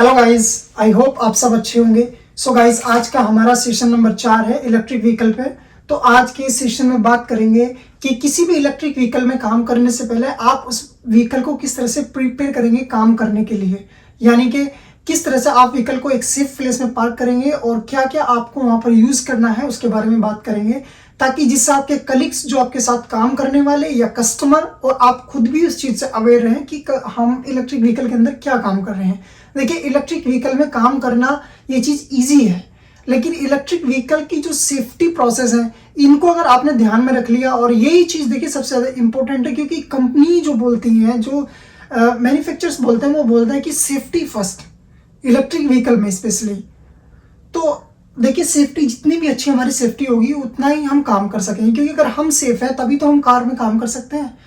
Hello guys, I hope आप सब अच्छे होंगे। सो गाइस, आज का हमारा सेशन नंबर 4 है इलेक्ट्रिक व्हीकल पे। तो आज के इस सेशन में बात करेंगे कि किसी भी इलेक्ट्रिक व्हीकल में काम करने से पहले आप उस व्हीकल को किस तरह से प्रिपेयर करेंगे काम करने के लिए, यानी कि किस तरह से आप व्हीकल को एक सेफ प्लेस में पार्क करेंगे और क्या क्या आपको वहां पर यूज करना है उसके बारे में बात करेंगे, ताकि जिससे आपके कलीग्स जो आपके साथ काम करने वाले या कस्टमर और आप खुद भी उस चीज से अवेयर रहें कि हम इलेक्ट्रिक व्हीकल के अंदर क्या काम कर रहे हैं। देखिए, इलेक्ट्रिक व्हीकल में काम करना ये चीज इजी है, लेकिन इलेक्ट्रिक व्हीकल की जो सेफ्टी प्रोसेस है इनको अगर आपने ध्यान में रख लिया, और यही चीज देखिए सबसे ज्यादा इंपॉर्टेंट है, क्योंकि कंपनी जो बोलती है, जो मैन्युफैक्चरर्स बोलते हैं, वो बोलते हैं कि सेफ्टी फर्स्ट इलेक्ट्रिक व्हीकल में स्पेशली। तो देखिए, सेफ्टी जितनी भी अच्छी हमारी सेफ्टी होगी उतना ही हम काम कर सकेंगे, क्योंकि अगर हम सेफ हैं तभी तो हम कार में काम कर सकते हैं।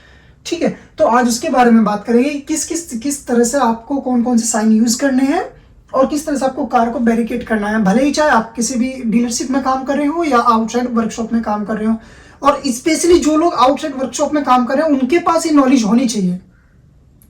ठीक है, तो आज उसके बारे में बात करेंगे किस तरह से आपको कौन कौन से साइन यूज करने हैं और किस तरह से आपको कार को बैरिकेड करना है, भले ही चाहे आप किसी भी डीलरशिप में काम कर रहे हो या आउटसाइड वर्कशॉप में काम कर रहे हो। और स्पेशली जो लोग आउटसाइड वर्कशॉप में काम कर रहे हैं उनके पास ये नॉलेज होनी चाहिए,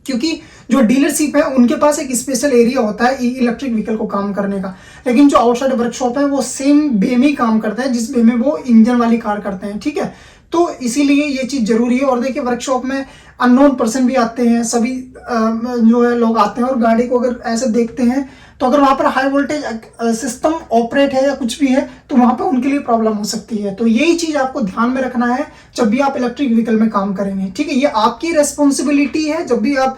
क्योंकि जो डीलरशिप है उनके पास एक स्पेशल एरिया होता है इलेक्ट्रिक व्हीकल को काम करने का, लेकिन जो आउटसाइड वर्कशॉप है वो सेम वे में ही काम करते हैं जिस वे में वो इंजन वाली कार करते हैं। ठीक है, तो इसीलिए ये चीज जरूरी है। और देखिए, वर्कशॉप में अननोन पर्सन भी आते हैं, सभी जो है लोग आते हैं और गाड़ी को अगर ऐसे देखते हैं तो अगर वहां पर हाई वोल्टेज सिस्टम ऑपरेट है या कुछ भी है तो वहां पर उनके लिए प्रॉब्लम हो सकती है। तो यही चीज आपको ध्यान में रखना है जब भी आप इलेक्ट्रिक व्हीकल में काम करेंगे। ठीक है, ये आपकी रेस्पॉन्सिबिलिटी है जब भी आप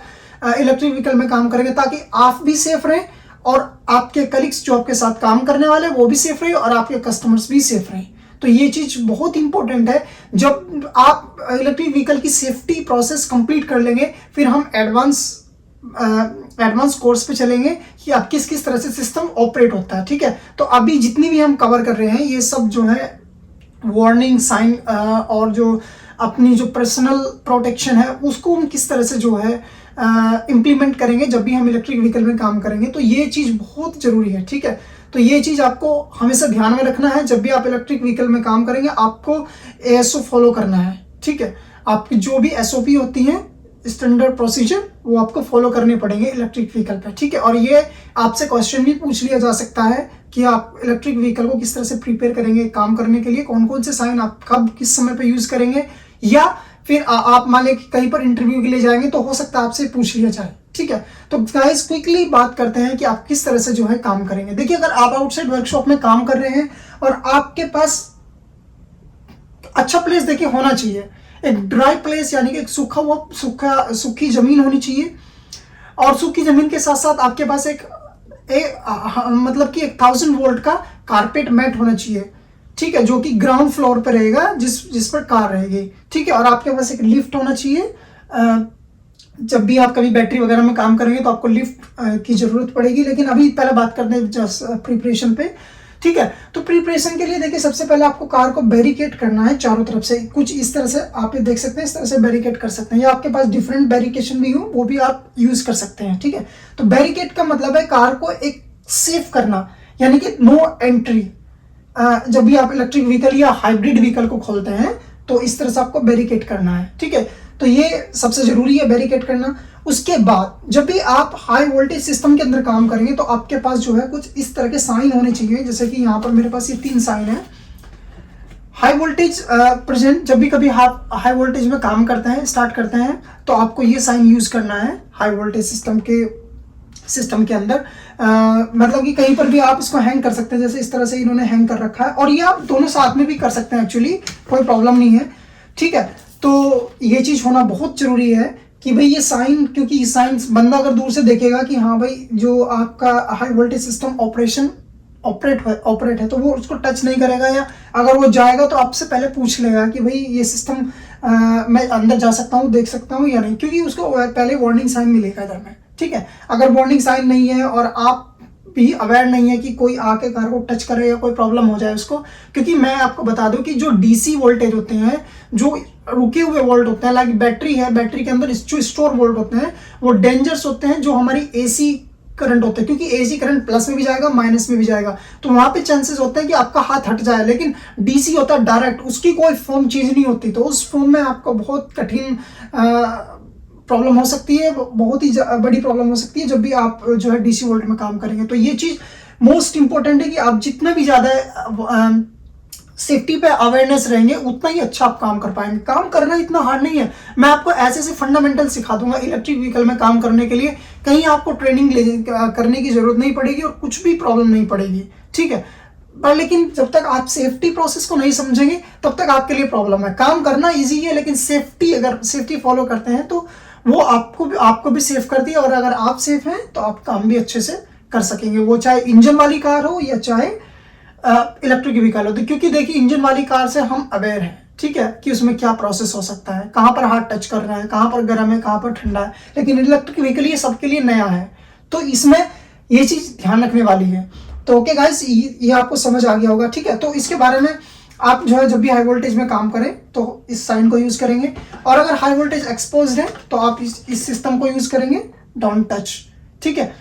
इलेक्ट्रिक व्हीकल में काम करेंगे, ताकि आप भी सेफ रहें और आपके कलीग्स जो आपके साथ काम करने वाले वो भी सेफ रहे और आपके कस्टमर्स भी सेफ रहें। तो ये चीज बहुत इंपॉर्टेंट है। जब आप इलेक्ट्रिक व्हीकल की सेफ्टी प्रोसेस कंप्लीट कर लेंगे, फिर हम एडवांस कोर्स पे चलेंगे कि आप किस किस तरह से सिस्टम ऑपरेट होता है। ठीक है, तो अभी जितनी भी हम कवर कर रहे हैं ये सब जो है वार्निंग साइन और जो अपनी जो पर्सनल प्रोटेक्शन है उसको हम किस तरह से जो है इम्प्लीमेंट करेंगे जब भी हम इलेक्ट्रिक व्हीकल में काम करेंगे। तो ये चीज बहुत जरूरी है। ठीक है, तो ये चीज आपको हमेशा ध्यान में रखना है। जब भी आप इलेक्ट्रिक व्हीकल में काम करेंगे आपको एएसओ फॉलो करना है। ठीक है, आपकी जो भी एसओपी होती है, स्टैंडर्ड प्रोसीजर, वो आपको फॉलो करने पड़ेंगे इलेक्ट्रिक व्हीकल पे। ठीक है, और ये आपसे क्वेश्चन भी पूछ लिया जा सकता है कि आप इलेक्ट्रिक व्हीकल को किस तरह से प्रिपेयर करेंगे काम करने के लिए, कौन कौन से साइन आप कब किस समय पे यूज करेंगे, या फिर आप मान लें कि कहीं पर इंटरव्यू के लिए जाएंगे तो हो सकता है आपसे पूछ लिया जाए। ठीक है, तो गाइस क्विकली बात करते हैं कि आप किस तरह से जो है काम करेंगे। देखिए, अगर आप आउटसाइड वर्कशॉप में काम कर रहे हैं और आपके पास अच्छा प्लेस देखिए होना चाहिए, एक ड्राई प्लेस यानी कि एक सूखी जमीन होनी चाहिए, और सूखी जमीन के साथ साथ आपके पास मतलब कि 1000 वोल्ट का कारपेट मैट होना चाहिए। ठीक है, जो कि ग्राउंड फ्लोर पर रहेगा, जिस पर कार रहेगी। ठीक है, और आपके पास एक लिफ्ट होना चाहिए। जब भी आप कभी बैटरी वगैरह में काम करेंगे तो आपको लिफ्ट की जरूरत पड़ेगी, लेकिन अभी पहले बात करते हैं जस्ट प्रिपरेशन पे। ठीक है, तो प्रिपरेशन के लिए देखिए सबसे पहले आपको कार को बैरिकेड करना है चारों तरफ से। कुछ इस तरह से आप ये देख सकते हैं, इस तरह से बैरिकेड कर सकते हैं, या आपके पास डिफरेंट बैरिकेशन भी हो वो भी आप यूज कर सकते हैं। ठीक है, तो बैरिकेड का मतलब है कार को एक सेफ करना, यानी कि नो एंट्री। जब भी आप इलेक्ट्रिक व्हीकल या हाइब्रिड व्हीकल को खोलते हैं तो इस तरह से आपको बैरिकेड करना है। ठीक है, तो ये सबसे जरूरी है बैरिकेड करना। उसके बाद जब भी आप हाई वोल्टेज सिस्टम के अंदर काम करेंगे तो आपके पास जो है कुछ इस तरह के साइन होने चाहिए, जैसे कि यहाँ पर मेरे पास ये 3 साइन है। हाई वोल्टेज प्रेजेंट, जब भी कभी आप हाई वोल्टेज में काम करते हैं, स्टार्ट करते हैं, तो आपको ये साइन यूज करना है हाई वोल्टेज सिस्टम के अंदर। मतलब कि कहीं पर भी आप इसको हैंग कर सकते हैं, जैसे इस तरह से इन्होंने हैंग कर रखा है, और ये आप दोनों साथ में भी कर सकते हैं, एक्चुअली कोई प्रॉब्लम नहीं है। ठीक है, तो ये चीज होना बहुत जरूरी है कि भाई ये साइन, क्योंकि ये साइन बंदा अगर दूर से देखेगा कि हाँ भाई जो आपका हाई वोल्टेज सिस्टम ऑपरेट है तो वो उसको टच नहीं करेगा, या अगर वो जाएगा तो आपसे पहले पूछ लेगा कि भाई ये सिस्टम मैं अंदर जा सकता हूँ, देख सकता हूँ या नहीं, क्योंकि उसको पहले वार्निंग साइन मिलेगा इधर में। ठीक है, अगर वार्निंग साइन नहीं है और आप भी अवेयर नहीं है कि कोई आके कार को टच करे या कोई प्रॉब्लम हो जाए उसको, क्योंकि मैं आपको बता दूं कि जो डीसी वोल्टेज होते हैं, जो रुके हुए वोल्ट होते हैं, लाइक बैटरी है, बैटरी के अंदर जो स्टोर वोल्ट होते हैं वो डेंजर्स होते हैं, जो हमारी एसी करंट होता है, क्योंकि एसी करंट प्लस में भी जाएगा माइनस में भी जाएगा, तो वहां पे चांसेस होते हैं कि आपका हाथ हट जाए। लेकिन डीसी होता है डायरेक्ट, उसकी कोई फॉर्म चेंज नहीं होती, तो उस फॉर्म में आपको बहुत कठिन प्रॉब्लम हो सकती है, बहुत ही बड़ी प्रॉब्लम हो सकती है जब भी आप जो है DC वोल्ट में काम करेंगे। तो ये चीज़ मोस्ट इंपॉर्टेंट है कि आप जितना भी ज़्यादा सेफ्टी पे अवेयरनेस रहेंगे उतना ही अच्छा आप काम कर पाएंगे। काम करना इतना हार्ड नहीं है, मैं आपको ऐसे ऐसे फंडामेंटल सिखा दूंगा इलेक्ट्रिक व्हीकल में काम करने के लिए, कहीं आपको ट्रेनिंग करने की जरूरत नहीं पड़ेगी और कुछ भी प्रॉब्लम नहीं पड़ेगी, ठीक है। पर लेकिन जब तक आप सेफ्टी प्रोसेस को नहीं समझेंगे तब तक आपके लिए प्रॉब्लम है। काम करना इजी है, लेकिन सेफ्टी, अगर सेफ्टी फॉलो करते हैं तो वो आपको भी सेफ करती है, और अगर आप सेफ हैं तो आप काम भी अच्छे से कर सकेंगे, वो चाहे इंजन वाली कार हो या चाहे इलेक्ट्रिक व्हीकल हो। तो क्योंकि देखिए इंजन वाली कार से हम अवेयर हैं, ठीक है, कि उसमें क्या प्रोसेस हो सकता है, कहाँ पर हाथ टच कर रहा है, कहाँ पर गर्म है, कहाँ पर ठंडा है। लेकिन इलेक्ट्रिक व्हीकल ये सबके लिए नया है, तो इसमें ये चीज़ ध्यान रखने वाली है। तो ओके गाइस, ये आपको समझ आ गया होगा, ठीक है। तो इसके बारे में आप जो है जब भी हाई वोल्टेज में काम करें तो इस साइन को यूज़ करेंगे, और अगर हाई वोल्टेज एक्सपोज्ड है तो आप इस सिस्टम को यूज़ करेंगे, डोंट टच, ठीक है।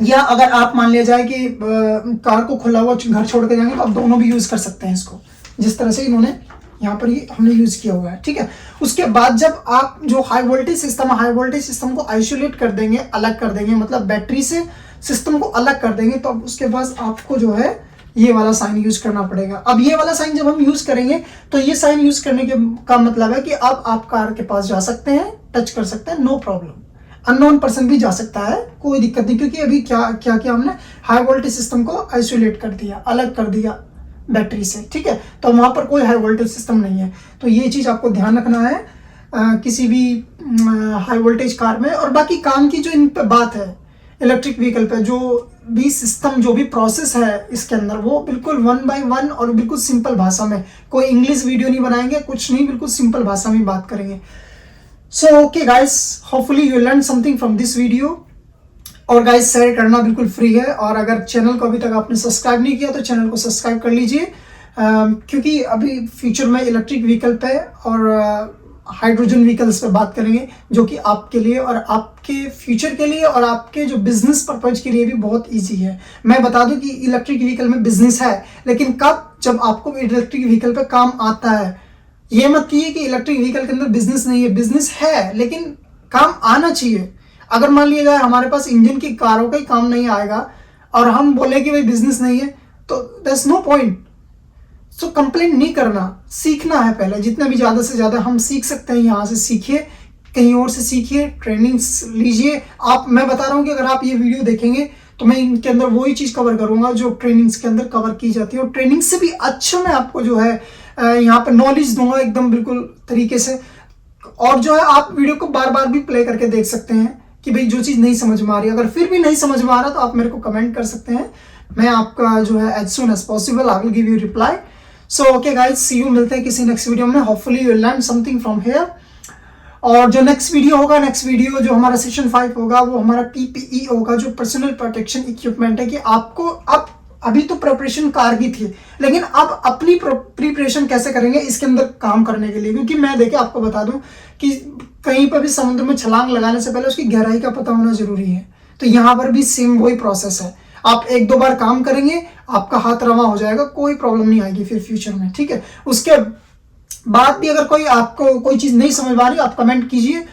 या अगर आप मान लिया जाए कि कार को खुला हुआ घर छोड़ के जाएंगे तो आप दोनों भी यूज़ कर सकते हैं इसको, जिस तरह से इन्होंने यहाँ पर ये हमने यूज़ किया हुआ है, ठीक है। उसके बाद जब आप जो हाई वोल्टेज सिस्टम को आइसोलेट कर देंगे, अलग कर देंगे, मतलब बैटरी से सिस्टम को अलग कर देंगे, तो अब उसके बाद आपको जो है ये वाला साइन यूज करना पड़ेगा। अब ये वाला साइन जब हम यूज करेंगे तो ये साइन यूज करने का मतलब है कि अब आप कार के पास जा सकते हैं, टच कर सकते हैं, नो प्रॉब्लम। अननोन पर्सन भी जा सकता है, कोई दिक्कत नहीं, क्योंकि अभी क्या हमने हाई वोल्टेज सिस्टम को आइसोलेट कर दिया, अलग कर दिया बैटरी से, ठीक है। तो वहां पर कोई हाई वोल्टेज सिस्टम नहीं है। तो ये चीज आपको ध्यान रखना है किसी भी हाई वोल्टेज कार में। और बाकी काम की जो इन पे बात है इलेक्ट्रिक व्हीकल पे, जो भी सिस्टम, जो भी प्रोसेस है इसके अंदर, वो बिल्कुल 1 by 1 और बिल्कुल सिंपल भाषा में, कोई इंग्लिश वीडियो नहीं बनाएंगे, कुछ नहीं, बिल्कुल सिंपल भाषा में बात करेंगे। सो okay guys, hopefully you learn something from this video. और गाइस शेयर करना बिल्कुल फ्री है, और अगर चैनल को अभी तक आपने सब्सक्राइब नहीं किया तो चैनल को सब्सक्राइब कर लीजिए, क्योंकि अभी फ्यूचर में इलेक्ट्रिक व्हीकल पे और हाइड्रोजन व्हीकल्स पे बात करेंगे, जो कि आपके लिए और आपके फ्यूचर के लिए और आपके जो बिजनेस पर्पज के लिए भी बहुत इजी है। मैं बता दूं कि इलेक्ट्रिक व्हीकल में बिजनेस है, लेकिन कब, जब आपको इलेक्ट्रिक व्हीकल पे काम आता है। ये मत कीजिए कि इलेक्ट्रिक व्हीकल के अंदर बिजनेस नहीं है, बिजनेस है, लेकिन काम आना चाहिए। अगर मान लिया जाए हमारे पास इंजन की कारों का ही काम नहीं आएगा और हम बोले कि भाई बिजनेस नहीं है, तो that's no point. So complaint नहीं करना, सीखना है पहले, जितना भी ज़्यादा से ज़्यादा हम सीख सकते हैं यहाँ से सीखिए, कहीं और से सीखिए, ट्रेनिंग्स लीजिए। मैं बता रहा हूँ कि अगर आप ये वीडियो देखेंगे तो मैं इनके अंदर वही चीज़ कवर करूँगा जो ट्रेनिंग्स के अंदर कवर की जाती है, और ट्रेनिंग से भी अच्छा मैं आपको जो है यहाँ पर नॉलेज दूंगा एकदम बिल्कुल तरीके से। और जो है आप वीडियो को बार बार भी प्ले करके देख सकते हैं कि भाई जो चीज़ नहीं समझ में आ रही है, अगर फिर भी नहीं समझ में आ रहा तो आप मेरे को कमेंट कर सकते हैं, मैं आपका जो है as soon as possible I will give you reply. So okay guys, see you, मिलते हैं किसी नेक्स्ट वीडियो में। Hopefully you learn something from here. और जो नेक्स्ट वीडियो जो हमारा सेशन 5 होगा, वो हमारा PPE होगा, जो पर्सनल प्रोटेक्शन इक्विपमेंट है, कि आपको अब अभी तो प्रिपरेशन कार की थी, लेकिन अब अपनी प्रिपरेशन कैसे करेंगे इसके अंदर काम करने के लिए। क्योंकि मैं देखिए आपको बता दूं कि कहीं पर भी समुद्र में छलांग लगाने से पहले उसकी गहराई का पता होना जरूरी है। तो यहाँ पर भी सेम वही प्रोसेस है, आप 1-2 बार काम करेंगे, आपका हाथ रवा हो जाएगा, कोई प्रॉब्लम नहीं आएगी फिर फ्यूचर में, ठीक है। उसके बाद भी अगर आपको कोई चीज़ नहीं समझ आ रही, आप कमेंट कीजिए।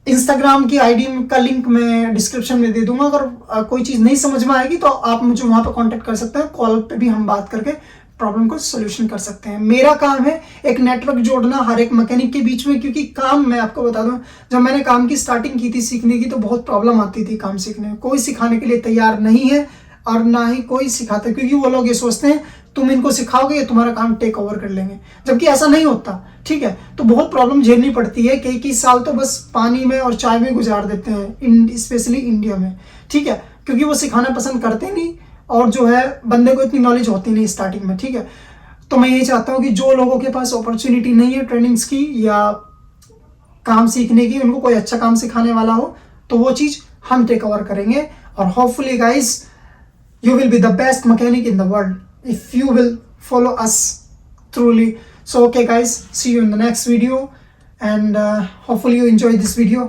इंस्टाग्राम की ID का लिंक मैं डिस्क्रिप्शन में दे दूंगा। अगर कोई चीज़ नहीं समझ में आएगी तो आप मुझे वहाँ पर कांटेक्ट कर सकते हैं, कॉल पे भी हम बात करके प्रॉब्लम को सोल्यूशन कर सकते हैं। मेरा काम है एक नेटवर्क जोड़ना हर एक मैकेनिक के बीच में, क्योंकि काम, मैं आपको बता दूं, जब मैंने काम की स्टार्टिंग की थी सीखने की, तो बहुत प्रॉब्लम आती थी काम सीखने में। कोई सिखाने के लिए तैयार नहीं है और ना ही कोई सिखाता, क्योंकि वो लोग ये सोचते हैं तुम इनको सिखाओगे ये तुम्हारा काम टेक ओवर कर लेंगे, जबकि ऐसा नहीं होता, ठीक है। तो बहुत प्रॉब्लम झेलनी पड़ती है, कई साल तो बस पानी में और चाय में गुजार देते हैं, स्पेशली इंडिया में, ठीक है, क्योंकि वो सिखाना पसंद करते नहीं, और जो है बंदे को इतनी नॉलेज होती नहीं स्टार्टिंग में, ठीक है। तो मैं ये चाहता हूँ कि जो लोगों के पास अपॉर्चुनिटी नहीं है ट्रेनिंग्स की या काम सीखने की, उनको कोई अच्छा काम सिखाने वाला हो, तो वो चीज़ हम टेक ओवर करेंगे। और hopefully guys, you will be the best mechanic in the world if you will follow us truly. So okay guys, see you in the next video, and hopefully you enjoy this video.